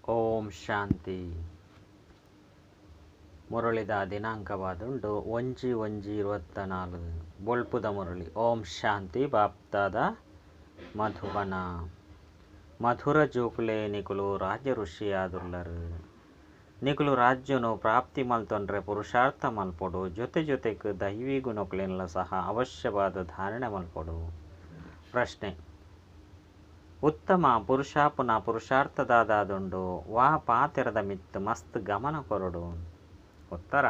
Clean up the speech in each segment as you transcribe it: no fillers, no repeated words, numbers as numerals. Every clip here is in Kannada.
ಓಂ ಶಾಂತಿ. ಮುರಳಿದ ದಿನಾಂಕವಾದುಂಡು 1/1/24 ಬೊಳ್ಪುದ ಮುರಳಿ. ಓಂ ಶಾಂತಿ. ಬಾಪ್ತಾದ ಮಧುಬನ. ಮಧುರ ಜೋಕುಲೆ ನಿಕುಲು ರಾಜ್ಯ ಋಷಿಯಾದುಲ್ಲರು. ನಿಕುಲು ರಾಜ್ಯನು ಪ್ರಾಪ್ತಿ ಮಲ್ತೊಂಡ್ರೆ ಪುರುಷಾರ್ಥ ಮಲ್ಪೊಡು. ಜೊತೆ ಜೊತೆಗೆ ದೈವಿ ಗುಣಕುಲೆಲ್ಲ ಸಹ ಅವಶ್ಯವಾದ ಧಾರಣೆ ಮಲ್ಪೊಡು. ಪ್ರಶ್ನೆ: ಉತ್ತಮ ಪುರುಷಾಪುನ ಪುರುಷಾರ್ಥದಾದುಂಡು ವಾ ಪಾತೆರದ ಮಿತ್ತು ಮಸ್ತ್ ಗಮನ ಕೊರಡು. ಉತ್ತರ: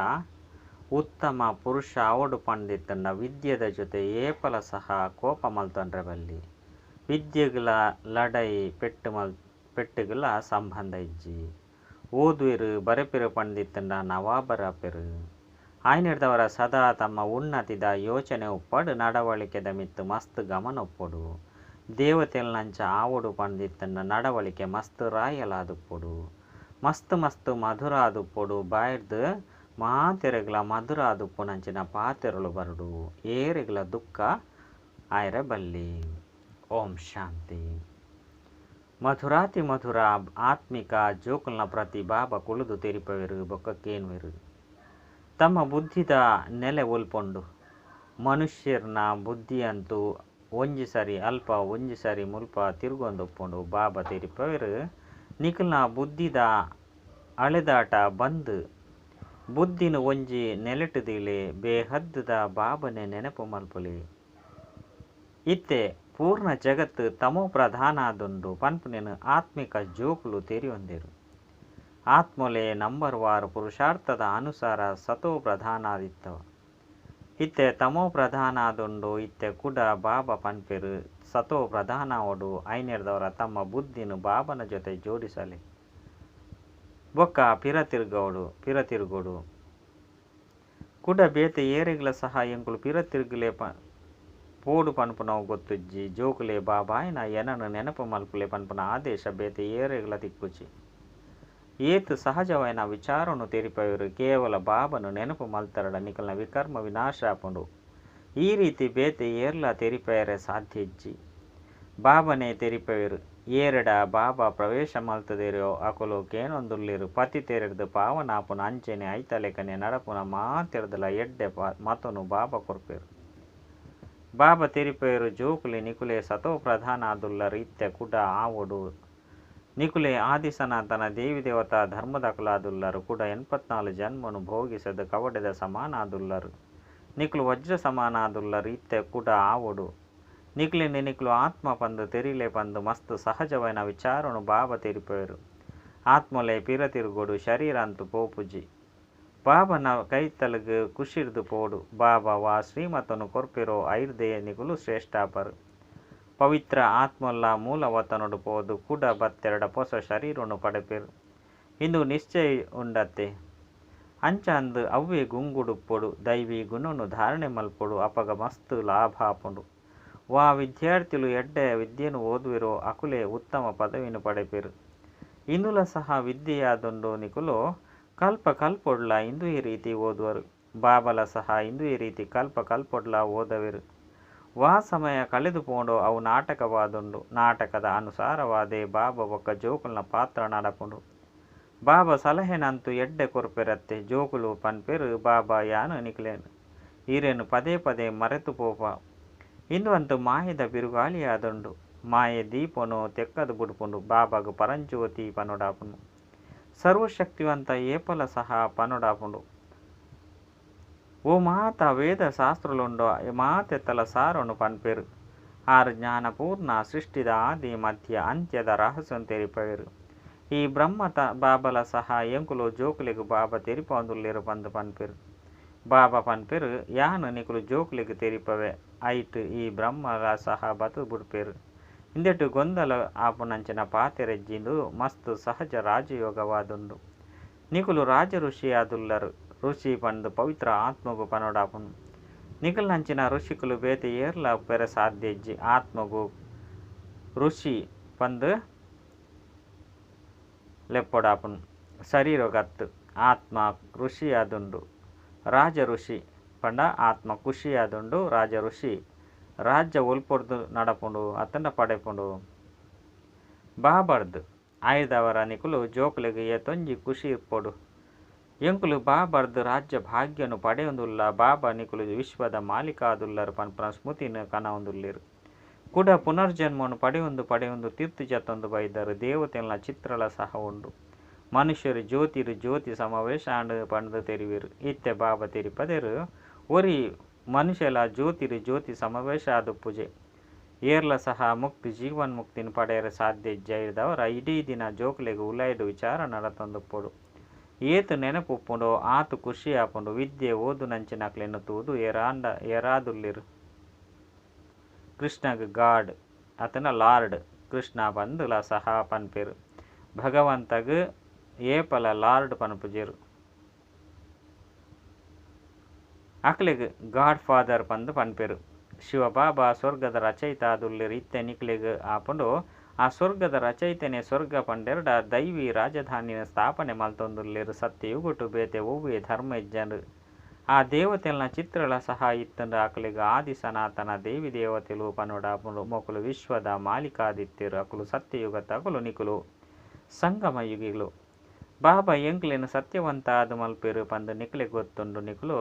ಉತ್ತಮ ಪುರುಷ ಅವಡು ಪಂಡಿತಂಡ ವಿದ್ಯೆದ ಜೊತೆ ಏಪಲ ಸಹ ಕೋಪ ಮಲ್ತೊಂಡ್ರೆ ಬಲ್ಲಿ. ವಿದ್ಯೆಗಳ ಲಡೈ ಪೆಟ್ಟುಗಳ ಸಂಬಂಧ ಇಜ್ಜಿ. ಓದುವಿರು ಬರೆಪಿರು ಪಂಡಿತಂಡ ನವಾಬರ ಪೆರು. ಆಯ್ನಿಡ್ದವರ ಸದಾ ತಮ್ಮ ಉನ್ನತಿದ ಯೋಚನೆ ಉಪ್ಪಡು ನಡವಳಿಕೆದ ಮಿತ್ತು ಮಸ್ತ್ ಗಮನ ಉಪ್ಪೊಡು. ದೇವತೆಲ್ನಂಚ ಆವಡು ಪಂಡಿತಂಡ ನಡವಳಿಕೆ ಮಸ್ತ್ ರಾಯಲಾದುಪ್ಪೊಡು. ಮಸ್ತ್ ಮಸ್ತ್ ಮಧುರ ಆದುಪ್ಪೊಡು. ಬಾಯ್ದು ಮಾತೆರೆಗಳ ಮಧುರ ಆದುಪ್ಪುನಂಚಿನ ಪಾತೆರಳು ಬರಡು. ಏರೆಗಳ ದುಃಖ ಆಯ್ರೆ ಬಲ್ಲಿ. ಓಂ ಶಾಂತಿ. ಮಧುರಾತಿ ಮಧುರ ಆತ್ಮಿಕ ಜೋಕುಲ್ನ ಪ್ರತಿ ಬಾಬಾ ಕುಳಿದು ತೆರಿಪವೆರು ಬೊಕ್ಕಕ್ಕೇನುವೆರು. ತಮ್ಮ ಬುದ್ಧಿದ ನೆಲೆ ಒಲ್ಪೊಂಡು. ಮನುಷ್ಯರ್ನ ಬುದ್ಧಿಯಂತೂ ಒಂಜಿ ಸರಿ ಅಲ್ಪ ಒಂಜಿ ಸರಿ ಮುಲ್ಪ ತಿರುಗೊಂದೊಪ್ಪುಂಡು. ಬಾಬಾ ತೆರಿಪವೆರು ನಿಖಲ್ನ ಬುದ್ಧಿದ ಅಳೆದಾಟ ಬಂದು ಬುದ್ಧಿನ ಒಂಜಿ ನೆಲೆಟುದಿಲೆ ಬೇಹದ್ದದ ಬಾಬನೆ ನೆನಪು ಮಲ್ಪುಲಿ. ಇತ್ತೆ ಪೂರ್ಣ ಜಗತ್ತು ತಮೋ ಪ್ರಧಾನ ಆದುಂಡು ಪನ್ಪುನೆನು ಆತ್ಮಿಕ ಜೋಕುಲು ತೆರಿಯೊಂದೆರು. ಆತ್ಮೊಲೆ ನಂಬರ್ ವಾರು ಪುರುಷಾರ್ಥದ ಅನುಸಾರ ಸತೋ ಪ್ರಧಾನ ಆದಿತ್ತವ. ಇತ್ತೆ ತಮೋ ಪ್ರಧಾನ ಆದುಂಡು. ಇತ್ತೆ ಕುಡ ಬಾಬಾ ಪನ್ಪೆರು ಸತೋ ಪ್ರಧಾನ ಒಡು ಐನೆರ್ದವರ ತಮ್ಮ ಬುದ್ಧಿನು ಬಾಬನ ಜೊತೆ ಜೋಡಿಸಲಿ. ಬೊಕ್ಕ ಪಿರತಿರುಗೋಡು ಕುಡ ಬೇತೆ ಏರೆಗ್ಲ ಸಹ ಎಂಕುಲು ಪಿರತಿರುಗುಲೆ ಪೋಡು ಪನ್ಪುನವು ಗೊತ್ತುಜ್ಜಿ. ಜೋಕುಲೆ ಬಾಬಾಯಿನ ಎನನು ನೆನಪು ಮಲ್ಪುಲೆ ಪನ್ಪುನ ಆದೇಶ ಬೇತೆ ಏರೆಗ್ಲ ತಿಕ್ಕುಚಿ. ಏತು ಸಹಜವೈನ ವಿಚಾರನು ತೆರಿಪವೆರು ಕೇವಲ ಬಾಬನು ನೆನಪು ಮಲ್ತರಡ ನಿಕಲ್ನ ವಿಕರ್ಮ ವಿನಾಶ ಆಪುಂಡು. ಈ ರೀತಿ ಬೇತೆ ಏರ್ಲ ತೆರಿಪೆಯರೆ ಸಾಧ್ಯ ಇಜ್ಜಿ. ಬಾಬನೇ ತೆರಿಪವೆರು ಏರೆಡ ಬಾಬಾ ಪ್ರವೇಶ ಮಲ್ತದೆರೋ ಅಕುಲು ಕೇನೊಂದುಲ್ಲಿರು ಪತಿ ತೆರೆದು ಪಾವನಾಪುನ ಅಂಚೆನೆ ಐತಲೆಕನೆ ನಡಪುನ ಮಾತೆರ್ದಲ ಎಡ್ಡೆ ಮತನು ಬಾಬಾ ಕೊರ್ಪೆರು. ಬಾಬಾ ತೆರಿಪೆಯರು ಜೋಕುಲೆ ನಿಕುಲೆ ಸತೋ ಪ್ರಧಾನ ಆದುಲ್ಲರು. ಇತ್ತೆ ಕುಡ ಆವೊಡು ನಿಕುಲೆ ಆದಿ ಸನಾತನ ದೇವಿ ದೇವತಾ ಧರ್ಮದ ಕುಲಾದುಲ್ಲರು. ಕೂಡ 84 ಜನ್ಮನು ಭೋಗಿಸದ ಕವಡೆದ ಸಮಾನ ಆದುಲ್ಲರು. ನಿಕುಲು ವಜ್ರ ಸಮಾನ ಆದುಲ್ಲರು. ಇತ್ತೆ ಕೂಡ ಆವೊಡು ನಿಕುಲಿನ ನಿಕುಲು ಆತ್ಮ ಪಂದು ತೆರಿಲೆ ಪಂದು ಮಸ್ತ್ ಸಹಜವೈನ ವಿಚಾರನು ಬಾಬಾ ತೆರಿಪವೆರು. ಆತ್ಮೊಲೆ ಪಿರತಿರುಗೋಡು ಶರೀರ ಅಂತು ಪೋಪುಜಿ. ಬಾಬನ ಕೈತಲಗು ಕುಶಿರ್ದು ಪೋಡು. ಬಾಬಾ ವಾ ಶ್ರೀಮತನು ಕೊರ್ಪೆರೋ ಐರ್ದೇ ನಿಕುಲು ಶ್ರೇಷ್ಠಾಪರು. ಪವಿತ್ರ ಆತ್ಮೊಲ್ಲ ಮೂಲವತನುಡು ಪೋದು ಕುಡ ಬತ್ತೆರಡ ಪೊಸ ಶರೀರನು ಪಡೆಪೆರು. ಇಂದು ನಿಶ್ಚಯ ಉಂಡತ್ತೆ ಅಂಚ ಅಂದು ಅವ್ವೆ ಗುಂಗುಡುಪ್ಪೊಡು. ದೈವಿ ಗುಣನು ಧಾರಣೆ ಮಲ್ಪೊಡು. ಅಪಗ ಮಸ್ತ್ ಲಾಭ ಆಪುಂಡು. ವಾ ವಿದ್ಯಾರ್ಥಿಲು ಎಡ್ಡೆ ವಿದ್ಯೆನು ಓದುವಿರೋ ಅಕುಲೆ ಉತ್ತಮ ಪದವಿನು ಪಡೆಪೆರು. ಇಂದುಲ ಸಹ ವಿದ್ಯೆಯಾದುಂಡು ನಿಕುಲು ಕಲ್ಪ ಕಲ್ಪೊಡ್ಲ ಇಂದು ಈ ರೀತಿ ಓದುವರು. ಬಾಬಲ ಸಹ ಇಂದು ಈ ರೀತಿ ಕಲ್ಪ ಕಲ್ಪೊಡ್ಲ ಓದವೆರು. ವಾ ಸಮಯ ಕಳೆದು ಪೋಂಡು ಅವು ನಾಟಕವಾದುಂಡು. ನಾಟಕದ ಅನುಸಾರವಾದೇ ಬಾಬಾ ಒಕ್ಕ ಜೋಕುಲ್ನ ಪಾತ್ರ ನಡಪುಂಡು. ಬಾಬಾ ಸಲಹೆನಂತೂ ಎಡ್ಡೆ ಕೊರ್ಪೆರತ್ತೆ. ಜೋಕುಲು ಪನ್ಪೆರು ಬಾಬಾ ಯಾನು ನಿಕುಲೇನು ಈರೇನು ಪದೇ ಪದೇ ಮರೆತು ಪೋಪ. ಇಂದು ಅಂತೂ ಮಾಯದ ಬಿರುಗಾಳಿಯಾದುಂಡು. ಮಾಯೆ ದೀಪನು ತೆಕ್ಕದು ಬುಡ್ಪುಂಡು. ಬಾಬಾಗು ಪರಂಜ್ಯೋತಿ ಪನೊಡಾಪುಂಡು. ಸರ್ವಶಕ್ತಿವಂತ ಏಪಲ ಸಹ ಪನೊಡಾಪುಂಡು. ಓ ಮಾತ ವೇದ ಶಾಸ್ತ್ರಲುಂಡು ಮಾತೆತ್ತಲ ಸಾರನು ಪನ್ಪೆರು. ಆರು ಜ್ಞಾನಪೂರ್ಣ ಸೃಷ್ಟಿದ ಆದಿ ಮಧ್ಯ ಅಂತ್ಯದ ರಹಸ್ಯನು ತೆರಿಪವೆರು. ಈ ಬ್ರಹ್ಮ ಬಾಬಲ ಸಹ ಎಂಕುಲು ಜೋಕುಲೆಗು ಬಾಬಾ ತೆರಿಪೊಂದುಲ್ಲೆರು ಪಂದು ಪನ್ಪೆರು. ಬಾಬಾ ಪನ್ಪೆರು ಯಾನು ನಿಕುಲು ಜೋಕುಲೆಗು ತೆರಿಪವೆ ಐಟ್ ಈ ಬ್ರಹ್ಮಲ ಸಹ ಬತು ಬುಡ್ಪೆರು. ಇಂದೆಟ್ಟು ಗೊಂದಲ ಆಪುನಂಚಿನ ಪಾತೆರೆಜ್ಜಿಂದು ಮಸ್ತ್ ಸಹಜ ರಾಜಯೋಗವಾದುಂಡು. ನಿಕುಲು ರಾಜ ಋಷಿಯಾದುಲ್ಲರು. ಋಷಿ ಪಂದು ಪವಿತ್ರ ಆತ್ಮಗು ಪನೊಡಾಪುನು. ನಿಕಲ್ನಂಚಿನ ಋಷಿಕುಲು ಬೇತೆ ಏರ್ಲ ಪೆರ ಸಾಧ್ಯ ಇಜ್ಜಿ. ಆತ್ಮಗು ಋಷಿ ಪಂದು ಲೆಪ್ಪೊಡಾಪುನು. ಶರೀರಗತ್ತು ಆತ್ಮ ಋಷಿಯಾದುಂಡು. ರಾಜ ಋಷಿ ಪಂಡ ಆತ್ಮ ಖುಷಿಯಾದುಂಡು. ರಾಜ ಋಷಿ ರಾಜ್ಯ ಒಲ್ಪೊಡ್ದು ನಡಪುಂಡು ಅತ್ತಂಡ ಪಡೆಪುಂಡು. ಬಾಬರ್ದು ಆಯ್ದವರ ನಿಕುಲು ಜೋಕ್ಲೆಗೆ ಏತೊಂಜಿ ಖುಷಿ ಇಪ್ಪೊಡು. ಎಂಕುಲು ಬಾಬರ್ದು ರಾಜ್ಯ ಭಾಗ್ಯನು ಪಡೆಯೊಂದುಲ್ಲ ಬಾಬಾ ನಿಕುಲು ವಿಶ್ವದ ಮಾಲಿಕಾದುಲ್ಲರು ಪನ್ಪನ ಸ್ಮೃತಿನ ಕನವೊಂದುಲ್ಲೇರು. ಕೂಡ ಪುನರ್ಜನ್ಮನು ಪಡೆಯೊಂದು ತೀರ್ತು ಜತ್ತೊಂದು ಬೈದರು. ದೇವತೆಲ್ನ ಚಿತ್ರಲ ಸಹ ಉಂಡು. ಮನುಷ್ಯರು ಜ್ಯೋತಿ ಸಮಾವೇಶ ಆಂಡು ಪಂಡು ತೆರಿವಿರು. ಇತ್ತೆ ಬಾಬಾ ತೆರಿಪದೇರು ಒರಿ ಮನುಷ್ಯಲ ಜ್ಯೋತಿ ಸಮಾವೇಶ ಆದು ಪೂಜೆ ಏರ್ಲ ಸಹ ಮುಕ್ತಿ ಜೀವನ್ಮುಕ್ತಿನ ಪಡೆಯರ ಸಾಧ್ಯ ಇಜ್ಜೈದವರ ಇಡೀ ದಿನ ಜೋಕ್ಲೆಗೆ ಉಲಾಯ್ಡು ವಿಚಾರ ನಡತೊಂದುಪ್ಪೊಡು. ಏತು ನೆನಪುಪ್ಪುಂಡು ಆತು ಖುಷಿ ಆಪುಂಡು. ವಿದ್ಯೆ ಓದು ನಂಚಿನಕ್ಲೆನ್ನುತ್ತುವುದು ಏರಾದುಲ್ಲಿರು. ಕೃಷ್ಣಗ್ ಗಾಡ್ ಅತನ ಲಾರ್ಡ್ ಕೃಷ್ಣ ಬಂದುಲ ಸಹ ಪನ್ಪೆರು. ಭಗವಂತಗ್ ಏಪಲ ಲಾರ್ಡ್ ಪನ್ಪುಜೆರು. ಅಕ್ಲೆಗ್ ಗಾಡ್ ಫಾದರ್ ಪಂದು ಪನ್ಪೆರು. ಶಿವಬಾಬಾ ಸ್ವರ್ಗದ ರಚಯಿತ ಆದುಲ್ಲೇರು. ಇತ್ತೆ ನಿಕ್ಲೆಗ್ ಆಪುಂಡು ಆ ಸ್ವರ್ಗದ ರಚಯಿತನೆ ಸ್ವರ್ಗ ಪಂಡೆರ್ಡ ದೈವಿ ರಾಜಧಾನಿನ ಸ್ಥಾಪನೆ ಮಲ್ತೊಂದುಲ್ಲೇರು. ಸತ್ಯಯುಗುಟು ಬೇತೆ ಒವ್ವೆ ಧರ್ಮ ಇಜ್ಜಂಡು ಆ ದೇವತೆಲ್ನ ಚಿತ್ರಲ ಸಹ ಇತ್ತಂಡು ಅಕ್ಲೆಗ್ ಆದಿ ಸನಾತನ ದೇವಿ ದೇವತೆಲು ಪನೋಡ ಆಪುಂಡು. ಮೊಕುಲು ವಿಶ್ವದ ಮಾಲಿಕಾದಿತ್ಯರು. ಅಕುಲು ಸತ್ಯಯುಗತ ಅಕುಲು ನಿಕುಲು ಸಂಗಮ ಯುಗಿಗಳು. ಬಾಬಾ ಎಂಕ್ಲೆನು ಸತ್ಯವಂತ ಆದು ಮಲ್ಪೆರು ಪಂದು ನಿಕ್ಲೆಗ್ ಗೊತ್ತುಂಡು. ನಿಕುಲು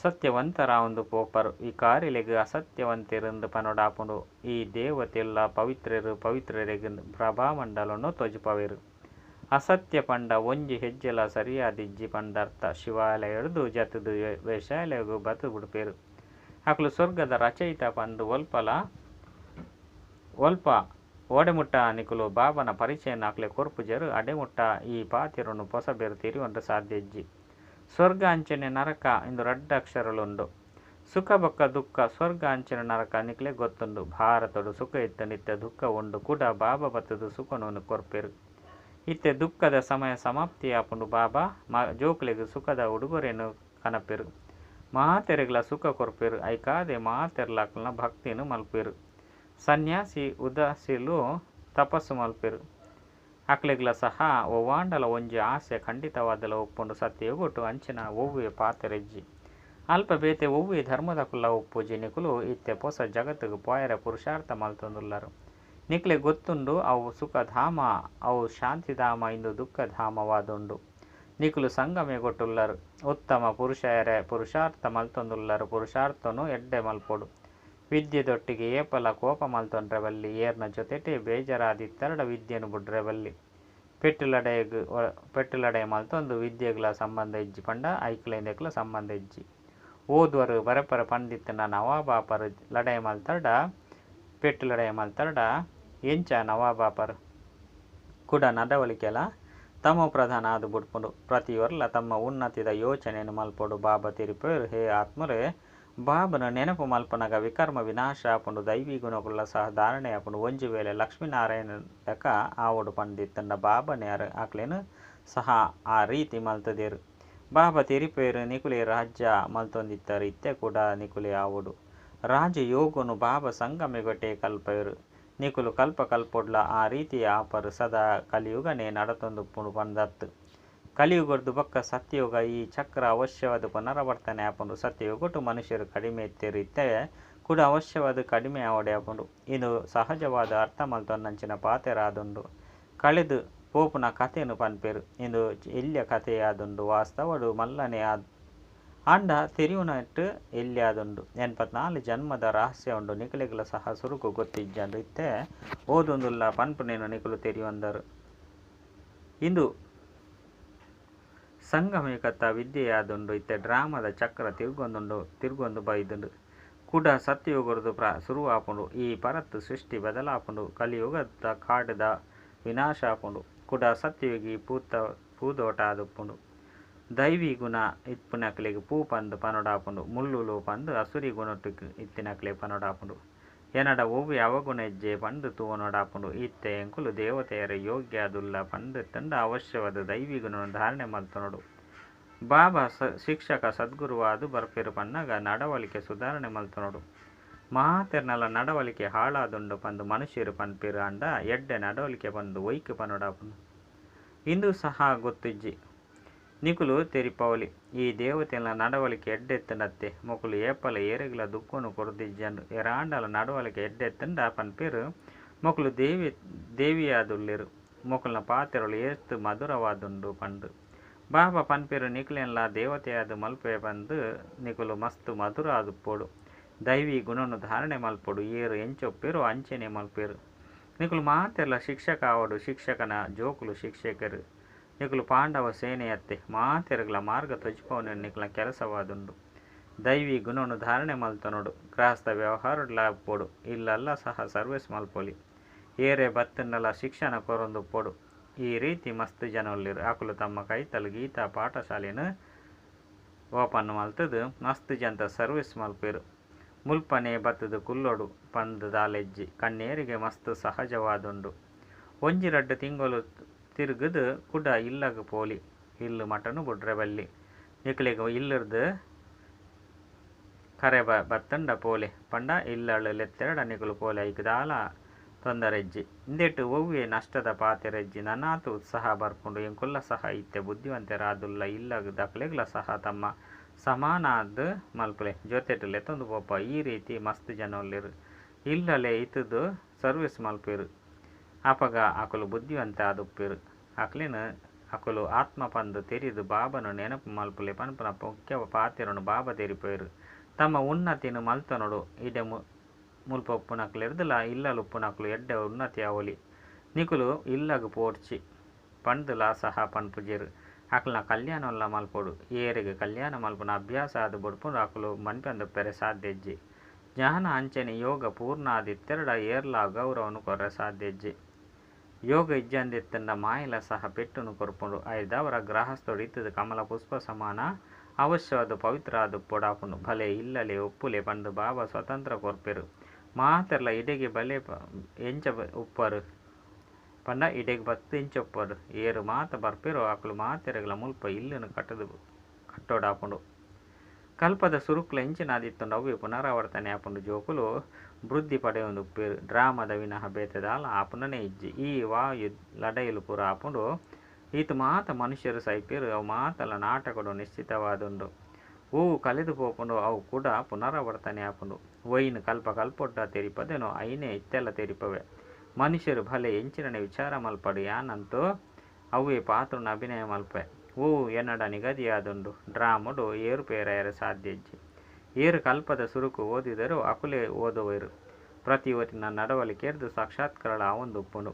ಸತ್ಯವಂತರ ಒಂದು ಪೋಪರು. ಈ ಕಾರಿಲೆಗ್ ಅಸತ್ಯವಂತೆರೆಂದು ಪನೋಡಾಪುಂಡು. ಈ ದೇವತೆಲ್ಲ ಪವಿತ್ರರೆಗ್ ಪ್ರಭಾಮಂಡಲನು ತೊಜುಪವೆರು. ಅಸತ್ಯ ಪಂಡ ಒಂಜಿ ಹೆಜ್ಜೆಲ ಸರಿಯಾದಿಜ್ಜಿ ಪಂಡರ್ಥ. ಶಿವಾಲಯ ಹಿಡ್ದು ಜತುದು ವೇಷಾಲಯಗೂ ಬತು ಬಿಡ್ಪೇರು. ಅಕ್ಲು ಸ್ವರ್ಗದ ರಚಯಿತ ಪಂದು ಒಲ್ಪ ಒಡೆಮುಟ್ಟ ನಿಕುಲು ಬಾಬನ ಪರಿಚಯನ ಅಕ್ಲೆ ಕೊರ್ಪುಜರು. ಅಡೆಮುಟ್ಟ ಈ ಪಾತಿರನು ಪೊಸಬೆರು ತಿರಿಯೊಂದು ಸಾಧ್ಯ ಇಜ್ಜಿ. ಸ್ವರ್ಗ ಅಂಚನೆ ನರಕ ಇಂದು ರಡ್ಡ ಅಕ್ಷರಲುಂಡು. ಸುಖ ಬೊಕ್ಕ ದುಃಖ. ಸ್ವರ್ಗ ಅಂಚನೆ ನರಕ ನಿಕ್ಲೆ ಗೊತ್ತುಂಡು. ಭಾರತಡು ಸುಖ ಇತ್ತ ನಿತ್ಯ ದುಃಖ ಉಂಡು. ಕೂಡ ಬಾಬಾ ಬತ್ತದು ಸುಖನೂನು ಕೊರ್ಪೆರು. ಇತ್ತೆ ದುಃಖದ ಸಮಯ ಸಮಾಪ್ತಿ ಆಪುಂಡು. ಬಾಬಾ ಜೋಕ್ಲೆಗ್ ಸುಖದ ಉಡುಗೊರೆನು ಕನಪೆರು. ಮಹಾತೆರೆಗ್ಲ ಸುಖ ಕೊರ್ಪೆರು. ಐಕಾದೆ ಮಹಾತೆರ್ಲಾಕ್ಲನ ಭಕ್ತಿನು ಮಲ್ಪೆರು. ಸನ್ಯಾಸಿ ಉದಾಸಿಲು ತಪಸ್ಸು ಮಲ್ಪೆರು. ಅಕ್ಲೆಗ್ಲ ಸಹ ಒವ್ವಾಂಡಲ ಒಂಜಿ ಆಸೆ ಖಂಡಿತವಾದಲ ಒಪ್ಪುಂಡು. ಸತ್ಯಯುಗುಟು ಅಂಚಿನ ಒವ್ವೆ ಪಾತೆರೆಜ್ಜಿ ಅಲ್ಪ ಬೇತೆ ಒವ್ವೆ ಧರ್ಮದಕುಲ್ಲ ಒಪ್ಪುಜಿ. ನಿಕುಲು ಇತ್ತೆ ಪೊಸ ಜಗತ್ತಿಗೆ ಪೋಯರ ಪುರುಷಾರ್ಥ ಮಲ್ತೊಂದುಲ್ಲರು. ನಿಕ್ಲೆ ಗೊತ್ತುಂಡು ಅವು ಸುಖಧಾಮ ಅವು ಶಾಂತಿಧಾಮ ಇಂದು ದುಃಖಧಾಮವಾದುಂಡು. ನಿಕುಲು ಸಂಗಮೆ ಗೊಟ್ಟುಲ್ಲರು. ಉತ್ತಮ ಪುರುಷಯರೆ ಪುರುಷಾರ್ಥ ಮಲ್ತೊಂದುಲ್ಲರು. ಪುರುಷಾರ್ಥನು ಎಡ್ಡೆ ಮಲ್ಪೊಡು. ವಿದ್ಯೆದೊಟ್ಟಿಗೆ ಏಪಲ ಕೋಪ ಮಲ್ತೊಂಡ್ರೆ ಬಲ್ಲಿ. ಏರ್ನ ಜೊತೆಟೆ ಬೇಜಾರಾದಿತ್ತರಡ ವಿದ್ಯೆನು ಬುಡ್ರೆ ಬಲ್ಲಿ. ಪೆಟ್ಟುಲಡೆ ಮಲ್ತೊಂದು ವಿದ್ಯೆಗ್ಲ ಸಂಬಂಧ ಇಜ್ಜಿ ಪಂಡ ಐಕ್ಲೆಂದೆಕ್ಲ ಸಂಬಂಧ ಇಜ್ಜಿ. ಓದುವರು ಬರಪರ ಪಂಡಿತನ ನವಾಬಾಪರು ಲಡಾಯಿ ಮಲ್ತರಡ ಪೆಟ್ಟು ಲಡಾಯಿ ಮಲ್ತರಡ ಎಂಚ ನವಾಬಾಪರು ಕೂಡ ನಡವಳಿಕೆಲ ತಮೋ ಪ್ರಧಾನ ಆದು ಬುಡ್ಪುಂಡು. ಪ್ರತಿಯೊರ್ಲ ತಮ್ಮ ಉನ್ನತಿದ ಯೋಚನೆಯನ್ನು ಮಲ್ಪೊಡು. ಬಾಬಾ ತಿರುಪೇರು ಹೇ ಆತ್ಮರೇ ಬಾಬನ ನೆನಪು ಮಲ್ಪನಗ ವಿಕರ್ಮ ವಿನಾಶ ಆಪುಂಡು. ದೈವಿ ಗುಣಗುಳ್ಳ ಸಹ ಧಾರಣೆ ಆಪುಂಡು. ಒಂಜಿ ವೇಳೆ ಲಕ್ಷ್ಮೀನಾರಾಯಣ ಲೆಕ್ಕ ಆವಡು ಪಂಡಿತ್ತಂಡ ಬಾಬನೇ ಆಕ್ಲೇನು ಸಹ ಆ ರೀತಿ ಮಲ್ತದೇರು. ಬಾಬಾ ತಿರುಪೇರು ನಿಕುಲೆ ರಾಜ್ಯ ಮಲ್ತೊಂದಿತ್ತರು. ಇತ್ತೆ ಕೂಡ ನಿಕುಲೆ ಆವಡು ರಾಜಯೋಗನು ಬಾಬಾ ಸಂಗಮೆಗೊಟ್ಟೆ ಕಲ್ಪೆರು. ನಿಕುಲು ಕಲ್ಪೊಡ್ಲ ಆ ರೀತಿ ಆಪರು ಸದಾ ಕಲಿಯುಗನೇ ನಡತೊಂದುಪ್ಪುಂಡು ಪಂದತ್ತು. ಕಲಿಯುಗರ್ದು ಬೊಕ್ಕ ಸತ್ಯಯುಗ ಈ ಚಕ್ರ ಅವಶ್ಯವಾದ ಪುನರಾವರ್ತನೆ ಆಪುಂಡು. ಸತ್ಯಯುಗುಟು ಮನುಷ್ಯರು ಕಡಿಮೆ ಇತ್ತೇರು. ಇತ್ತೆ ಕೂಡ ಅವಶ್ಯವಾದ ಕಡಿಮೆ ಆವಡೆ ಆಪುಂಡು. ಇದು ಸಹಜವಾದ ಅರ್ಥ ಮಲ್ತೊನ್ನಂಚಿನ ಪಾತೆರಾದುಂಡು. ಕಳೆದು ಪೋಪುನ ಕಥೆನು ಪನ್ಪೆರು. ಇಂದು ಎಲ್ಯ ಕಥೆಯಾದುಂಡು. ವಾಸ್ತವಡು ಮಲ್ಲನೆ ಆಂಡ ತೆರಿಯುನಟ್ಟು ಎಲ್ಯಾದುಂಡು. 84 ಜನ್ಮದ ರಹಸ್ಯ ಉಂಡು. ನಿಕುಲೆಗ್ಲ ಸಹ ಸುರುಕು ಗೊತ್ತಿಜ್ಜಂಡು. ಇತ್ತೆ ಓದೊಂದುಲ್ಲ ಪನ್ಪುನೇನು ನಿಕುಲು ತೆರಿಯೊಂದರು. ಇಂದು ಸಂಗಮಯುಗತ ವಿದ್ಯೆಯಾದುಂಡು. ಇತ್ತೆ ಡ್ರಾಮದ ಚಕ್ರ ತಿರ್ಗೊಂದು ಬೈದುಂಡು. ಕೂಡ ಸತ್ಯಯುಗರ್ದು ಸುರುವಾಪುಂಡು. ಈ ಪರತ್ತು ಸೃಷ್ಟಿ ಬದಲಾಪುಂಡು. ಕಲಿಯುಗದ ಕಾಡದ ವಿನಾಶ ಆಪುಂಡು. ಕೂಡ ಸತ್ಯಯುಗಿ ಪೂದೋಟ ಆದುಪ್ಪುಂಡು. ದೈವಿ ಗುಣ ಇಪ್ಪುನಕ್ಲೆಗ್ ಪೂ ಪಂದು ಪನೊಡಾಪುಂಡು. ಮುಳ್ಳುಲು ಪಂದು ಅಸುರಿ ಗುಣಟ್ಟು ಇತ್ತಿನಕ್ಲೆ ಪನೊಡಾಪುಂಡು. ಎನಡ ಒವ್ವೆ ಅವಗುಣ ಇಜ್ಜೆ ಪಂದು ತೂವನೊಡಾಪುಂಡು. ಇತ್ತೆ ಎಂಕುಲು ದೇವತೆಯರ ಯೋಗ್ಯ ಅದುಲ್ಲ ಪಂದು ತಂಡ ಅವಶ್ಯವಾದ ದೈವಿ ಗುಣವನ್ನು ಧಾರಣೆ ಮಲ್ತೊನೊಡು. ಬಾಬಾ ಶಿಕ್ಷಕ ಸದ್ಗುರುವಾದು ಬರ್ಪೆರು ಪನ್ನಗ ನಡವಳಿಕೆ ಸುಧಾರಣೆ ಮಲ್ತೊನೊಡು. ಮಹಾತೆರ್ನಲ ನಡವಳಿಕೆ ಹಾಳಾದುಂಡು ಪಂದು ಮನುಷ್ಯರು ಪನ್ಪೆರು. ಅಂಡ ಎಡ್ಡೆ ನಡವಳಿಕೆ ಪಂದು ಒಯ್ಕು ಪನೊಡಾಪುಂಡು. ಇಂದು ಸಹ ಗೊತ್ತಿಜ್ಜಿ ನಿಕುಲು ತೆರಿಪವಲಿ. ಈ ದೇವತೆಲ ನಡವಳಿಕೆ ಎಡ್ಡೆತ್ತನತ್ತೆ. ಮೊಕುಲು ಏಪಲ ಏರೆಗ್ಲ ದುಃಖನು ಕೊರದಿಜ್ಜಂಡು. ಎರಾಂಡಲ ನಡವಳಿಕೆ ಎಡ್ಡೆತ್ತಂಡ ಪನ್ಪೆರು. ಮೊಕುಲು ದೇವಿಯಾದುಲ್ಲೆರು. ಮೊಕಲ್ನ ಪಾತೆರಳು ಏತು ಮಧುರವಾದುಂಡು ಪಂಡು ಬಾಬಾ ಪನ್ಪೇರು ನಿಕುಲೆನ್ಲ ದೇವತೆಯಾದ ಮಲ್ಪೆ ಬಂದು ನಿಕುಲು ಮಸ್ತ್ ಮಧುರ ಆದುಪ್ಪೋಡು ದೈವಿ ಗುಣನು ಧಾರಣೆ ಮಲ್ಪೊಡು ಏರು ಎಂಚೊಪ್ಪೇರು ಅಂಚನೆ ಮಲ್ಪೇರು ನಿಕುಲು ಮಾತೆರ್ಲ ಶಿಕ್ಷಕ ಆವಡು ಶಿಕ್ಷಕನ ಜೋಕುಲು ಶಿಕ್ಷಕರು ನಿಕುಲು ಪಾಂಡವ ಸೇನೆಯತ್ತೆ ಮಾತೆರಗಲ ಮಾರ್ಗ ತೊಜ್ಪವನ ನಿಕುಲ ಕೆಲಸವಾದುಂಡು ದೈವಿ ಗುಣನು ಧಾರಣೆ ಮಲ್ತನೋಡು ಗೃಹಸ್ಥ ವ್ಯವಹಾರಡ್ಲಾಪೋಡು ಇಲ್ಲೆಲ್ಲ ಸಹ ಸರ್ವಿಸ್ ಮಲ್ಪೊಲಿ ಏರೆ ಬತ್ತನ್ನೆಲ್ಲ ಶಿಕ್ಷಣ ಕೊರೊಂದುಪ್ಪೋಡು ಈ ರೀತಿ ಮಸ್ತ್ ಜನೊಲ್ಲಿರು ಆಕುಲು ತಮ್ಮ ಕೈತಲು ಗೀತಾ ಪಾಠಶಾಲೆನ ಓಪನ್ ಮಲ್ತದು ಮಸ್ತ್ ಜನತ ಸರ್ವಿಸ್ ಮಲ್ಪೇರು ಮುಲ್ಪನೆ ಬತ್ತದು ಕುಲ್ಲೊಡು ಪಂದು ದಾಲೆಜ್ಜಿ ಕಣ್ಣೇರಿಗೆ ಮಸ್ತ್ ಸಹಜವಾದುಂಡು ಒಂಜಿ 2 ತಿಂಗಳು ತಿರುಗದು ಕುಡ ಇಲ್ಲಗ ಪೋಲಿ ಇಲ್ಲು ಮಟನು ಬುಡ್ರೆ ಬಲ್ಲಿ ನಿಕ್ಲಿಗೆ ಇಲ್ಲರ್ದು ಕರೆ ಬತ್ತಂಡ ಪೋಲೆ ಪಂಡ ಇಲ್ಲಳು ಲೆತ್ತೆರಡ ನಿಕುಲು ಪೋಲೆ ಐಕದಾಲ ತೊಂದರೆಜ್ಜಿ ಇಂದೆಟ್ಟು ಒವ್ವೆ ನಷ್ಟದ ಪಾತೆರೆಜ್ಜಿ ನನಾತು ಉತ್ಸಾಹ ಬರ್ಕೊಂಡು ಎಂಕುಲ್ಲ ಸಹ ಇತ್ತೆ ಬುದ್ಧಿವಂತರಾದುಲ್ಲ ಇಲ್ಲಗ ದಕ್ಲೆಗ್ಲ ಸಹ ತಮ್ಮ ಸಮಾನಾದ ಮಲ್ಪಲೆ ಜೊತೆಟಲೆ ತೊಂದು ಪೋಪ ಈ ರೀತಿ ಮಸ್ತ್ ಜನೊಲ್ಲಿರು ಇಲ್ಲಲೆ ಇತ್ತದು ಸರ್ವಿಸ್ ಮಲ್ಪೇರು ಅಪಗ ಅಕುಲು ಬುದ್ಧಿವಂತ ಆದುಪ್ಪೇರು ಅಕ್ಲಿನ ಅಕುಲು ಆತ್ಮ ಪಂದು ತೆರಿದು ಬಾಬನು ನೆನಪು ಮಲ್ಪಲೆ ಪನ್ಪನ ಮುಖ್ಯ ಪಾತೆರನು ಬಾಬಾ ತೆರಿಪೇರು ತಮ್ಮ ಉನ್ನತಿನ ಮಲ್ತನೊಡು ಇಡೆ ಮುಲ್ಪ ಉಪ್ಪುನಕ್ಲೆರ್ದಲ ಇಲ್ಲಲು ಉಪ್ಪುನಕ್ಲು ಎಡ್ಡೆ ಉನ್ನತಿ ಅವಲಿ ನಿಕುಲು ಇಲ್ಲಗ ಪೋಡ್ಚಿ ಪಂಡ್ದಲ ಸಹ ಪನ್ಪುಜೆರು ಅಕ್ಲನ ಕಲ್ಯಾಣವಲ್ಲ ಮಲ್ಪೊಡು ಏರಿಗೆ ಕಲ್ಯಾಣ ಮಲ್ಪನ ಅಭ್ಯಾಸ ಆದ ಬುಡ್ಪುಂಡು ಅಕುಲು ಮನ್ಪೆಂದು ಪೆರೆ ಸಾಧ್ಯಜ್ಜಿ ಜ್ಞಾನ ಅಂಚನೆ ಯೋಗ ಪೂರ್ಣ ಆದಿತ್ತೆರಡ ಏರ್ಲ ಗೌರವನು ಕೊರ್ರೆ ಸಾಧ್ಯಜ್ಜಿ ಯೋಗ ಇಜ್ಜಂದಿತ್ತಂಡ ಮಾಯಲ ಸಹ ಪೆಟ್ಟುನು ಕೊರ್ಪುಂಡು ಐದವರ ಗ್ರಹಸ್ಥೋಡು ಇತ್ತದ ಕಮಲ ಪುಷ್ಪ ಸಮಾನ ಅವಶ್ಯವಾದ ಪವಿತ್ರ ಆದ ಪೊಡಾಪುಂಡು ಭಲೆ ಇಲ್ಲಲೆ ಒಪ್ಪುಲೆ ಪಂಡು ಬಾಬಾ ಸ್ವತಂತ್ರ ಕೊರ್ಪೆರು ಮಾತೆರ್ಲ ಇಡೆಗೆ ಬಲೆ ಎಂಚ ಉಪ್ಪರು ಪಂಡ ಇಡೆಗೆ ಬತ್ತು ಎಂಚೊಪ್ಪರು ಏರು ಮಾತ ಬರ್ಪೆರು ಆಕುಲು ಮಾತೆರೆಗಲ ಮುಲ್ಪ ಇಲ್ಲನು ಕಟ್ಟೋಡಾಪುಂಡು ಕಲ್ಪದ ಸುರುಕ್ಲ ಎಂಚಿನಾದಿತ್ತುಂಡು ಅವೇ ಪುನರಾವರ್ತನೆ ಆಪುಂಡು ಜೋಕುಲು ವೃದ್ಧಿ ಪಡೆಯೊಂದು ಉಪ್ಪೇರು ಡ್ರಾಮದ ವಿನಃ ಬೇತದಾಲ ಆಪುನನೇ ಇಜ್ಜಿ ಈ ವಾಯು ಲಡೆಯಲು ಪುರ ಆಪುಂಡು ಈತು ಮಾತ ಮನುಷ್ಯರು ಸೈಪೇರು ಅವು ಮಾತಲ ನಾಟಕಡು ನಿಶ್ಚಿತವಾದುಂಡು ಹೂವು ಕಲೆದು ಪೋಪುಂಡು ಅವು ಕೂಡ ಪುನರಾವರ್ತನೆ ಆಪುಂಡು ಒಯ್ನು ಕಲ್ಪ ಕಲ್ಪೊಡ್ಡ ತೆರಿಪದೇನೋ ಐನೇ ಇತ್ತೆಲ್ಲ ತೆರಿಪವೆ ಮನುಷ್ಯರು ಭಲೆ ಎಂಚಿನನೆ ವಿಚಾರ ಮಲ್ಪಡು ಯಾನಂತೂ ಅವೇ ಪಾತ್ರನ ಅಭಿನಯ ಮಲ್ಪೆ ಹೂವು ಎನ್ನಡ ನಿಗದಿಯಾದುಂಡು ಡ್ರಾಮುಡು ಏರುಪೇರ ಸಾಧ್ಯಜ್ಜಿ ಏರು ಕಲ್ಪದ ಸುರುಕು ಓದಿದರೂ ಅಕುಲೆ ಓದುವರು ಪ್ರತಿ ಒಟ್ಟಿನ ನಡವಳಿಕೆರ್ದು ಸಾಕ್ಷಾತ್ಕರಳ ಅವೊಂದು ಉಪ್ಪುಂಡು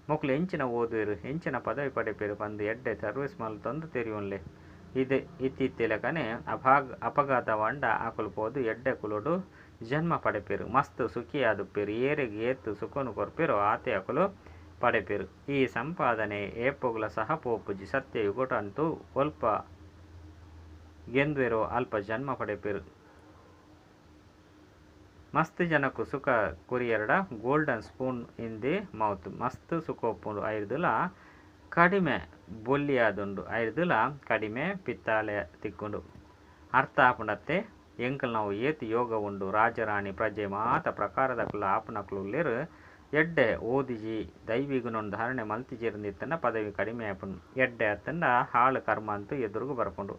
ಮೊಕ್ಲು ಎಂಚಿನ ಓದುವರು ಎಂಚಿನ ಪದವಿ ಪಡೆಪೇರು ಬಂದು ಎಡ್ಡೆ ಸರ್ವಿಸ್ ಮಲ್ತೊಂದು ತೆರಿಯುನ್ಲೆ ಇದು ಇತ್ತಿತ್ತಿಲಕನೆ ಅಪಘಾತ ವಂಡ ಆಕುಲು ಪೋದು ಎಡ್ಡೆ ಕುಲುಡು ಜನ್ಮ ಪಡೆಪೇರು ಮಸ್ತ್ ಸುಖಿಯಾದುಪ್ಪೇರು ಏರಿಗೆ ಏತ್ತು ಸುಖನು ಕೊರ್ಪೇರು ಆತೆ ಅಕುಲು ಪಡೆಪೇರು ಈ ಸಂಪಾದನೆ ಏಪುಗ್ಲ ಸಹ ಪೋಪುಜಿ ಸತ್ಯ ಯುಗುಟಂತೂ ಒಲ್ಪ ಗೆಂದ್ವೆರೋ ಅಲ್ಪ ಜನ್ಮ ಪಡೆಪೇರು ಮಸ್ತ್ ಜನಕ್ಕೂ ಸುಖ ಕುರಿಯರಡ golden spoon in the mouth ಮಸ್ತ್ ಸುಖ ಒಪ್ಪುಂಡು ಐರ್ದುಲ ಕಡಿಮೆ ಬೊಲ್ಲಿಯಾದುಂಡು ಐರ್ದುಲ ಕಡಿಮೆ ಪಿತ್ತಾಳೆ ತಿಕ್ಕುಂಡು ಅರ್ಥ ಆಪುಂಡತ್ತೆ ಎಂಕಲ್ ನಾವು ಏತು ಯೋಗ ಉಂಡು ರಾಜರಾಣಿ ಪ್ರಜೆ ಮಾತ ಪ್ರಕಾರದಕ್ಲ ಆಪುನಕ್ಲುಲ್ಲೇರು ಎಡ್ಡೆ ಓದಿಜಿ ದೈವಿಗುನೊಂದು ಧಾರಣೆ ಮಲ್ತಿಜಿರಂದಿತ್ತಂಡ ಪದವಿ ಕಡಿಮೆ ಆಪುಂಡು ಎಡ್ಡೆ ಅತ್ತಂಡ ಹಾಳು ಕರ್ಮ ಅಂತೂ ಎದುರುಗು ಬರ್ಪುಂಡು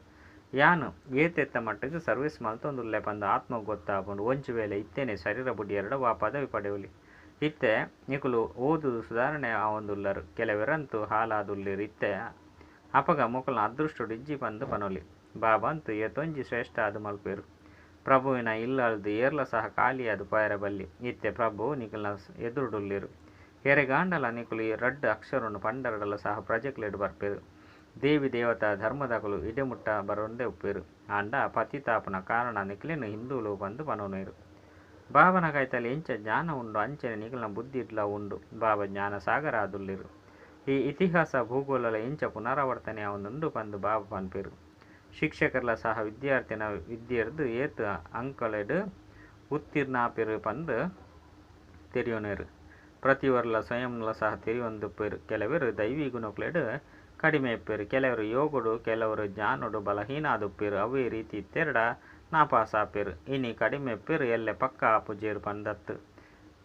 ಯಾನು ಏತೆತ್ತ ಮಟ್ಟಿಗೆ ಸರ್ವಿಸ್ ಮಲ್ತೊಂದುಲ್ಲೆ ಪಂದ ಆತ್ಮ ಗೊತ್ತಾಪುಂಡು ಒಂಚು ವೇಳೆ ಇತ್ತೇನೆ ಶರೀರ ಬುಡ್ಡಿ ಎರಡು ಆ ಪದವಿ ಪಡೆಯಲಿ ಇತ್ತೆ ನಿಕುಲು ಓದುದು ಸುಧಾರಣೆ ಆವೊಂದುಲ್ಲರು ಕೆಲವೆರಂತೂ ಹಾಲಾದುಲ್ಲಿರು ಇತ್ತೆ ಅಪಗ ಮೊಕಲ್ನ ಅದೃಷ್ಟಡು ಇಜ್ಜಿ ಪಂದು ಪನೊಲಿ ಬಾಬಂತು ಏತೊಂಜಿ ಶ್ರೇಷ್ಠ ಅದು ಮಲ್ಪೇರು ಪ್ರಭುವಿನ ಇಲ್ಲಲ್ದು ಏರ್ಲ ಸಹ ಖಾಲಿಯಾದು ಪಾಯರ ಬಲ್ಲಿ ಇತ್ತೆ ಪ್ರಭು ನಿಕುಲ್ನ ಎದುರುಡುಲ್ಲಿರು ಎರೆಗಾಂಡಲ ನಿಕುಲು ರಡ್ಡು ಅಕ್ಷರನ್ನು ಪಂಡರಡಲ ಸಹ ಪ್ರಜೆಕ್ಲೆಡು ಬರ್ಪೇರು ದೇವಿ ದೇವತಾ ಧರ್ಮದಕಲು ಇಡೆಮುಟ್ಟ ಬರೊಂದೇ ಉಪ್ಪೇರು ಆಂಡ ಪತಿತಾಪನ ಕಾರಣ ನಿಕ್ಲೆನು ಹಿಂದೂಲು ಬಂದು ಪನೋನೇರು ಬಾಬನ ಕೈತಲ್ಲಿ ಎಂಚ ಜ್ಞಾನ ಉಂಡು ಅಂಚನೆ ನಿಕಲ್ನ ಬುದ್ಧಿ ಇಡ್ಲ ಉಂಡು ಬಾಬಾ ಜ್ಞಾನ ಸಾಗರ ಆದುಲ್ಲಿರು ಈ ಇತಿಹಾಸ ಭೂಗೋಳಲ ಎಂಚ ಪುನರಾವರ್ತನೆ ಅವನುಂಡು ಪಂದು ಬಾಬಾ ಪನ್ಪೇರು ಶಿಕ್ಷಕರ್ಲ ಸಹ ವಿದ್ಯಾರ್ಥಿನ ವಿದ್ಯೆರ್ದು ಏತು ಅಂಕಲೆಡು ಉತ್ತೀರ್ಣಾಪೇರು ಪಂದು ತೆರಿಯೋನೇರು ಪ್ರತಿವರ್ಲ ಸ್ವಯಂಲ ಸಹ ತೆರಿಯೊಂದುಪ್ಪೇರು ಕೆಲವರು ದೈವಿ ಗುಣಕ್ಲೆಡು ಕಡಿಮೆ ಇಪ್ಪೇರು ಕೆಲವರು ಯೋಗುಡು ಕೆಲವರು ಜ್ಞಾನುಡು ಬಲಹೀನ ಆದುಪ್ಪೇರು ಅವೇ ರೀತಿ ಇತ್ತೆರಡ ನಾಪಾಸ ಆಪೇರು ಇನಿ ಕಡಿಮೆ ಇಪ್ಪೇರು ಎಲ್ಲೆ ಪಕ್ಕ ಆಪುಜೇರು ಪಂದತ್ತು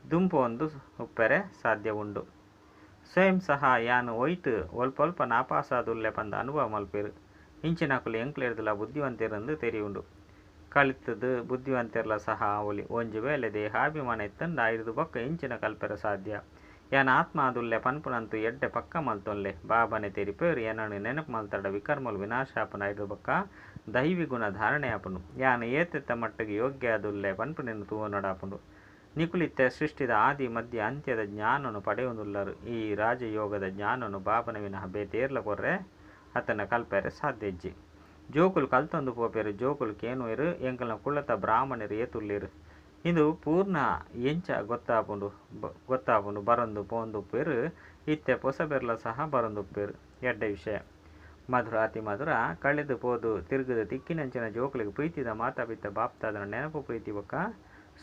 ದುಂಪು ಒಂದು ಉಪ್ಪೆರೆ ಸಾಧ್ಯ ಉಂಡು ಸ್ವಯಂ ಸಹ ಯಾನು ಒಯ್ತು ಒಲ್ಪ ನಾಪಾಸ ಆದುಲ್ಲೆ ಪಂದ ಅನುಭವ ಮಲ್ಪೇರು ಇಂಚಿನಕುಲು ಎಂಕ್ಲೆರ್ದುಲ ಬುದ್ಧಿವಂತೆರಂದು ತೆರಿಯುಂಡು ಕಲಿತದು ಬುದ್ಧಿವಂತೆರ್ಲ ಸಹ ಅವಲಿ ಒಂಜು ವೇಳೆ ದೇಹಾಭಿಮಾನ ಇತ್ತಂಡ ಐದು ಬೊಕ್ಕ ಇಂಚಿನ ಕಲ್ಪೆರ ಸಾಧ್ಯ ಯಾನ ಆತ್ಮ ಅದುಲ್ಲೆ ಪನ್ಪುನಂತು ಎಡ್ಡೆ ಪಕ್ಕ ಮಲ್ತೊನ್ಲೆ ಬಾಬನೆ ತೆರಿಪೇರು ಏನನ್ನು ನೆನಪು ಮಲ್ತಡ ವಿಕರ್ಮಲು ವಿನಾಶಾಪನ ಐದು ಬಕ್ಕ ದೈವಿ ಗುಣ ಧಾರಣೆ ಆಪುಂಡು ಯಾನ ಏತೆತ್ತ ಮಟ್ಟಿಗೆ ಯೋಗ್ಯ ಅದುಲ್ಲೆ ಪನ್ಪುನೆನ್ನು ತೂವನಡಾಪುಂಡು ನಿಕುಲಿತ್ತೆ ಸೃಷ್ಟಿದ ಆದಿ ಮಧ್ಯ ಅಂತ್ಯದ ಜ್ಞಾನನು ಪಡೆಯುವುದುಲ್ಲರು ಈ ರಾಜಯೋಗದ ಜ್ಞಾನನು ಬಾಬನ ವಿನಃ ಬೇತೇರ್ಲ ಕೊರ್ರೆ ಅತನ ಕಲ್ಪೆರೆ ಸಾಧ್ಯಜ್ಜಿ ಜೋಕುಲು ಕಲ್ತೊಂದು ಪೋಪೆರು ಜೋಕುಲು ಕೇನುವೆರು ಎಂಕಲ್ನ ಕುಳ್ಳತ ಬ್ರಾಹ್ಮಣರು ಏತುಲ್ಲಿರು ಇದು ಪೂರ್ಣ ಎಂಚ ಗೊತ್ತಾಪುಂಡು ಬರಂದು ಪೋಂದುಪ್ಪೇರು ಇತ್ತೆ ಪೊಸಬೆರ್ಲ ಸಹ ಬರಂದುಪ್ಪೇರು ಎಡ್ಡೆ ವಿಷಯ ಮಧುರ ಅತಿ ಮಧುರ ಕಳೆದು ಪೋದು ತಿರುಗದ ತಿಕ್ಕಿನಂಚಿನ ಜೋಕುಲಿಗೆ ಪ್ರೀತಿದ ಮಾತಾಪಿತ್ತ ಬಾಪ್ತಾದನ ನೆನಪು ಪ್ರೀತಿ ಬೊಕ್ಕ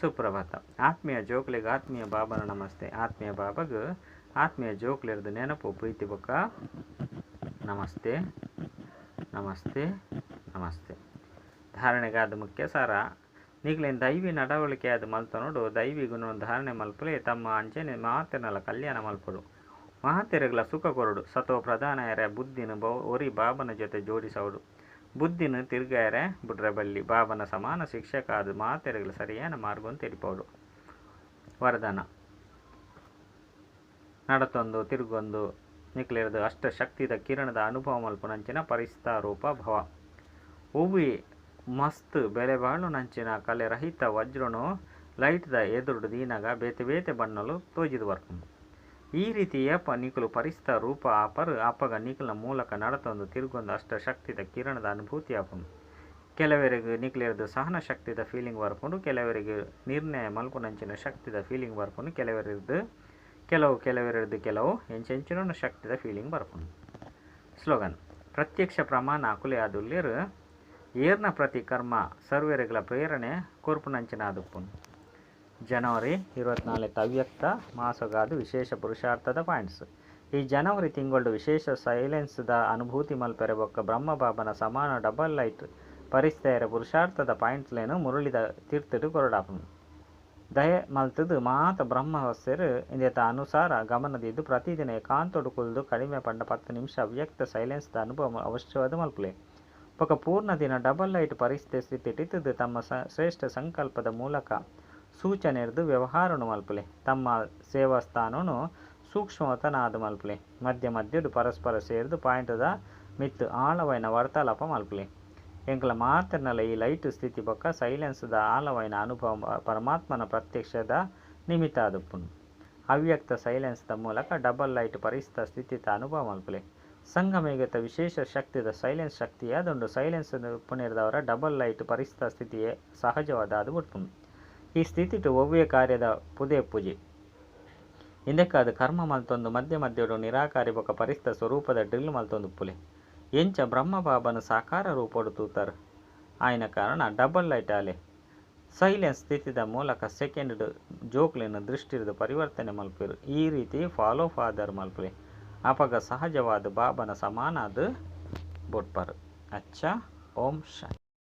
ಸುಪ್ರಭಾತ ಆತ್ಮೀಯ ಜೋಕುಲಿಗೆ ಆತ್ಮೀಯ ಬಾಬನ ನಮಸ್ತೆ ಆತ್ಮೀಯ ಬಾಬಗ ಆತ್ಮೀಯ ಜೋಕುಲಿರ್ದು ನೆನಪು ಪ್ರೀತಿ ಬೊಕ್ಕ ನಮಸ್ತೆ ನಮಸ್ತೆ ನಮಸ್ತೆ ಧಾರಣೆಗಾದ ಮುಖ್ಯ ಸಾರ ನಿಗ್ಲೇನು ದೈವಿ ನಡವಳಿಕೆ ಅದು ಮಲ್ತ ನೋಡು ದೈವಿ ಗುಣ ಧಾರಣೆ ಮಲ್ಪಲೆ ತಮ್ಮ ಅಂಚೆನೆ ಮಾತೆನಲ್ಲ ಕಲ್ಯಾಣ ಮಲ್ಪಡು ಮಹಾತೆರೆಗಳ ಸುಖ ಕೊರಡು ಸತೋ ಪ್ರಧಾನ ಎರೆ ಬುದ್ಧಿನ ಒರಿ ಬಾಬನ ಜೊತೆ ಜೋಡಿಸೋಡು ಬುದ್ಧಿನ ತಿರ್ಗಾಯರೆ ಬಿಡ್ರೆ ಬಲ್ಲಿ ಬಾಬನ ಸಮಾನ ಶಿಕ್ಷಕ ಅದು ಮಹಾತೆರೆಗಳ ಸರಿಯಾನ ಮಾರ್ಗವನ್ನು ತೆರಿಪೋಡು ವರದಾನ ನಡತೊಂದು ತಿರುಗೊಂದು ನಿಕ್ಲಿರದು ಅಷ್ಟ ಶಕ್ತಿದ ಕಿರಣದ ಅನುಭವ ಮಲ್ಪುನಂಚಿನ ಪರಿಸ್ಥಾರೂಪ ಭವ ಹೂವಿ ಮಸ್ತ್ ಬೆಲೆ ಬಾಳು ನಂಚಿನ ಕಲೆ ರಹಿತ ವಜ್ರನು ಲೈಟ್ದ ಎದುರುಡು ದೀನಾಗ ಬೇತೆ ಬೇತೆ ಬಣ್ಣಲು ತೋಜಿದು ಬರ್ಕೊಂಡು ಈ ರೀತಿ ಏಪ ನಿಕುಲು ಪರಿಸ್ಥ ರೂಪ ಅಪ್ಪಗ ನಿಕುಲ್ನ ಮೂಲಕ ನಡತೊಂದು ತಿರುಗೊಂದು ಅಷ್ಟ ಶಕ್ತಿದ ಕಿರಣದ ಅನುಭೂತಿ ಆಪುಂಡು ಕೆಲವರಿಗೆ ನಿಕ್ಲಿರದು ಸಹನ ಶಕ್ತಿದ ಫೀಲಿಂಗ್ ಬರ್ಕೊಂಡು ಕೆಲವರಿಗೆ ನಿರ್ಣಯ ಮಲ್ಪುನಂಚಿನ ಶಕ್ತಿದ ಫೀಲಿಂಗ್ ಬರ್ಕೊಂಡು ಕೆಲವು ಎಂಚೆಂಚಿನ ಶಕ್ತಿದ ಫೀಲಿಂಗ್ ಬರ್ಕೊಂಡು ಸ್ಲೋಗನ್ ಪ್ರತ್ಯಕ್ಷ ಪ್ರಮಾಣ ಅಕುಲೆ ಆದುಲ್ಲೇರು ಏರ್ನ ಪ್ರತಿ ಕರ್ಮ ಸರ್ವೇರೆಗಳ ಪ್ರೇರಣೆ ಕೋರ್ಪುನಂಚಿನ ಆದುಪ್ಪುನು ಜನವರಿ 24 ಅವ್ಯಕ್ತ ಮಾಸಗಾದು ವಿಶೇಷ ಪುರುಷಾರ್ಥದ ಪಾಯಿಂಟ್ಸ್ ಈ ಜನವರಿ ತಿಂಗಳು ವಿಶೇಷ ಸೈಲೆನ್ಸ್ದ ಅನುಭೂತಿ ಮಲ್ಪೆರೆ ಬೊಕ್ಕ ಬ್ರಹ್ಮಬಾಬನ ಸಮಾನ ಡಬಲ್ ಲೈಟ್ ಪರಿಸ್ಥೆಯರ ಪುರುಷಾರ್ಥದ ಪಾಯಿಂಟ್ಸ್ಲೇನು ಮುರುಳಿದ ತೀರ್ಥಡು ಕೊರಡಾಪುನು ದಯ ಮಲ್ತದು ಮಾತ ಬ್ರಹ್ಮ ಹೊಸ್ಸೆರು ಇಂದೆತ ಅನುಸಾರ ಗಮನದಿದ್ದು ಪ್ರತಿದಿನ ಏಕಾಂತೊಡು ಕುಲ್ದು ಕಡಿಮೆ ಪಂಡ 10 ನಿಮಿಷ ಅವ್ಯಕ್ತ ಸೈಲೆನ್ಸ್ದ ಅನುಭವ ಅವಶ್ಯವಾದ ಮಲ್ಪಲೆ ఒక ಪೂರ್ಣ ದಿನ ಡಬಲ್ ಲೈಟ್ ಪರಿಸ್ಥಿತಿ ಇಟ್ಟಿದ್ದು ತಮ್ಮ ಶ್ರೇಷ್ಠ ಸಂಕಲ್ಪದ ಮೂಲಕ ಸೂಚನೆ ಇರ್ದು ವ್ಯವಹಾರನು ಮಲ್ಪಲೆ ತಮ್ಮ ಸೇವಾ ಸ್ಥಾನನು ಸೂಕ್ಷ್ಮವತನಾದ ಮಲ್ಪಲೆ ಮಧ್ಯ ಮಧ್ಯಡು ಪರಸ್ಪರ ಸೇರಿದು ಪಾಯಿಂಟದ ಮಿತ್ತು ಆಳವೈನ ವಾರ್ತಾಲಾಪ ಮಲ್ಪಲೆ ಎಂಕಲ ಮಾತರ್ನಲ್ಲ ಈ ಲೈಟ್ ಸ್ಥಿತಿ ಬೊಕ್ಕ ಸೈಲೆನ್ಸ್ದ ಆಳವೈನ ಅನುಭವ ಪರಮಾತ್ಮನ ಪ್ರತ್ಯಕ್ಷದ ನಿಮಿತ್ತ ಆದುಪ್ಪುಂಡು ಅವ್ಯಕ್ತ ಸೈಲೆನ್ಸ್ದ ಮೂಲಕ ಡಬಲ್ ಲೈಟ್ ಪರಿಸ್ಥ ಸ್ಥಿತಿತ ಅನುಭವ ಮಲ್ಪಲೆ ಸಂಗಮೇಗತ ವಿಶೇಷ ಶಕ್ತಿದ ಸೈಲೆನ್ಸ್ ಶಕ್ತಿಯಾದೊಂದು ಸೈಲೆನ್ಸ್ ಪುನರ್ದವರ ಡಬಲ್ ಲೈಟ್ ಪರಿಸ್ಥ ಸ್ಥಿತಿಯೇ ಸಹಜವಾದ ಅದು ಬಿಟ್ಪುಂಡು ಈ ಸ್ಥಿತಿಟು ಒವ್ವೇ ಕಾರ್ಯದ ಪುದೆ ಪೂಜೆ ಇಂದಕ್ಕಾದ ಕರ್ಮ ಮಲ್ತೊಂದು ಮಧ್ಯ ಮಧ್ಯಡು ನಿರಾಕಾರಿ ಬೊಕ್ಕ ಪರಿಸ್ಥ ಸ್ವರೂಪದ ಡ್ರಿಲ್ ಮಲ್ತೊಂದು ಪುಲೆ ಎಂಚ ಬ್ರಹ್ಮಬಾಬನ ಸಾಕಾರ ರೂಪಡು ತೂತರು ಆಯ್ನ ಕಾರಣ ಡಬಲ್ ಲೈಟ್ ಆಲೆ ಸೈಲೆನ್ಸ್ ಸ್ಥಿತಿದ ಮೂಲಕ ಸೆಕೆಂಡ್ ಜೋಕ್ಲಿನ ದೃಷ್ಟಿರದ ಪರಿವರ್ತನೆ ಮಲ್ಪಿರು ಈ ರೀತಿ ಫಾಲೋ ಫಾದರ್ ಮಲ್ಪಲೆ ಅಪಗ ಸಹಜವಾದ ಬಾಬನ ಸಮಾನ ಅದು ಬೊಟ್ಪರು ಅಚ್ಚ ಓಂ ಶಾಂತಿ.